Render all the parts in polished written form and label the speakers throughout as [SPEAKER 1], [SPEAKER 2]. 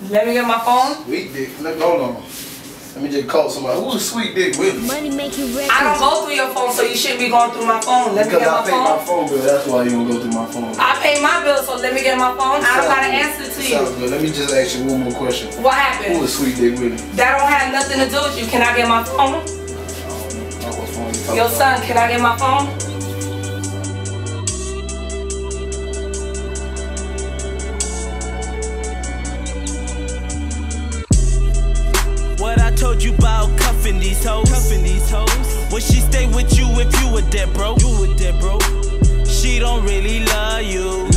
[SPEAKER 1] Let me get my phone.
[SPEAKER 2] Sweet dick. Hold on. Let me just call somebody. Who's sweet dick with me?
[SPEAKER 3] Money make you rich.
[SPEAKER 1] I don't go through your phone, so you shouldn't be going through my phone. Let me get my phone.
[SPEAKER 2] Because I pay my phone bill. That's why you don't go through my phone.
[SPEAKER 1] I pay my bill, so let me get my phone. I don't gotta answer to you.
[SPEAKER 2] Sounds good. Let me just ask you one more question.
[SPEAKER 1] What happened?
[SPEAKER 2] Who is sweet dick with me?
[SPEAKER 1] That don't have nothing to do with you. Can I get my phone? Yo, son, can I get my phone?
[SPEAKER 4] What I told you about cuffing these hoes. Would she stay with you if you were dead, bro? She don't really love you.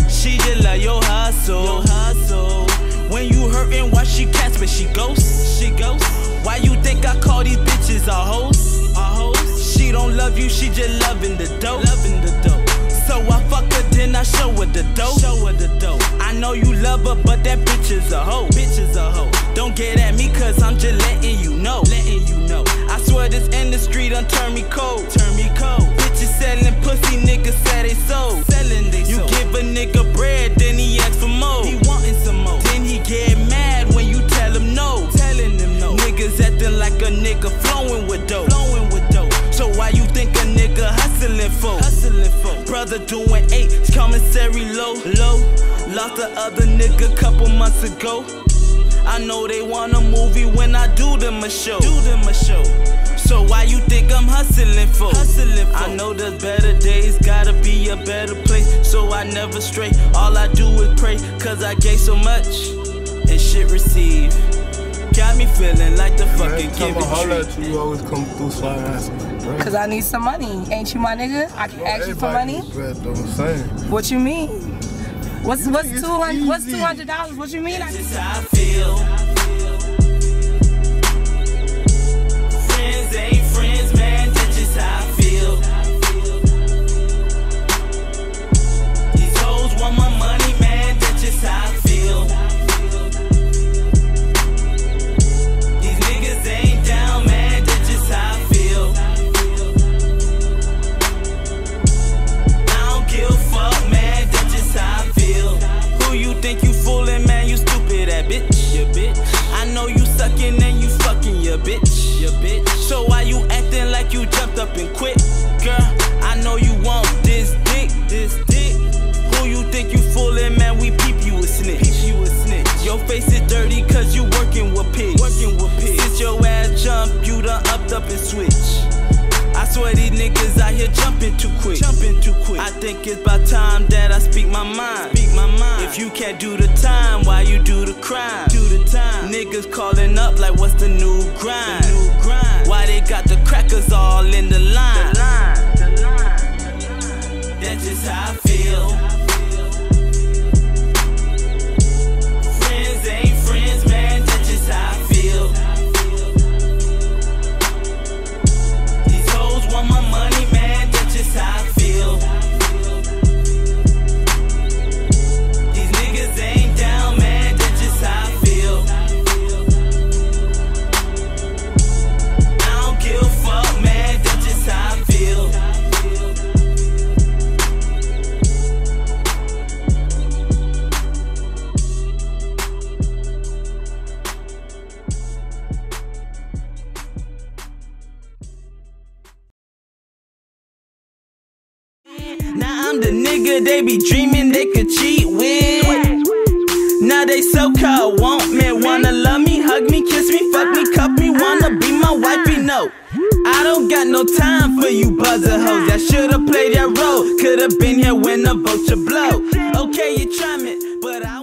[SPEAKER 4] She just love your hustle. When you hurtin', why she cats but she ghosts? Why you think I call these bitches a hoes? She don't love you, she just loving the dope. So I fuck her, then I show her the dope. I know you love her, but that bitch is a hoe. Don't get at me, cause I'm just letting you know. I swear this industry done turn me cold. Bitches selling pussy, niggas say they sold. You give a nigga bread, then he ask for more. He wantin' some more. Then he get mad when you tell him no. Niggas acting like a nigga flowing with dope. So why you think a nigga hustling for? Brother doing 8, commissary low. Lost the other nigga couple months ago. I know they want a movie when I do them a show. So why you think I'm hustling for? I know there's better days, gotta be a better place. So I never stray, all I do is pray. Cause I gave so much, and shit received. Got me feeling like the fucking giving tree.
[SPEAKER 2] You always come through so I ask me.
[SPEAKER 1] Cause I need some money. Ain't you my nigga? I can ask you for money. What you mean? What's $200? What's $200? What you mean?
[SPEAKER 4] That's just how I feel. Friends ain't friends, man. That's just how I feel. These hoes want my money, man. That's just how I feel. These niggas ain't down, man. That's just how I feel. I don't give a fuck, man. That's just how I feel. Who you think you fooling, man? You stupid ass bitch. I know you sucking and you fucking your bitch. So why you acting like you jumped up and quit? Girl, I know you want this dick. Who you think you fooling, man? We peep you a snitch. Your face is dirty cause you working with pigs. Since your ass jumped, you done upped up and switch. I swear these niggas out here jumping too quick. I think it's about time that I speak my mind. If you can't do the time, why you do the crime? Niggas calling up like what's the new grind? Why they got the crackers all in the line? That's just how I feel. Friends ain't friends, man. That's just how I feel. These hoes want my money, man. That's just how I feel. These niggas ain't down, man. That's just how I feel. I don't give a fuck, man. That's just how I feel. Now I'm the nigga they be dreaming they could cheat with. Now they so-called want me, wanna love me, hug me, kiss me, fuck me, cuff me, wanna be my wifey, no. I don't got no time for you buzzer hoes. I should've played that role, could've been here when the vulture blow. Okay, you try me, but I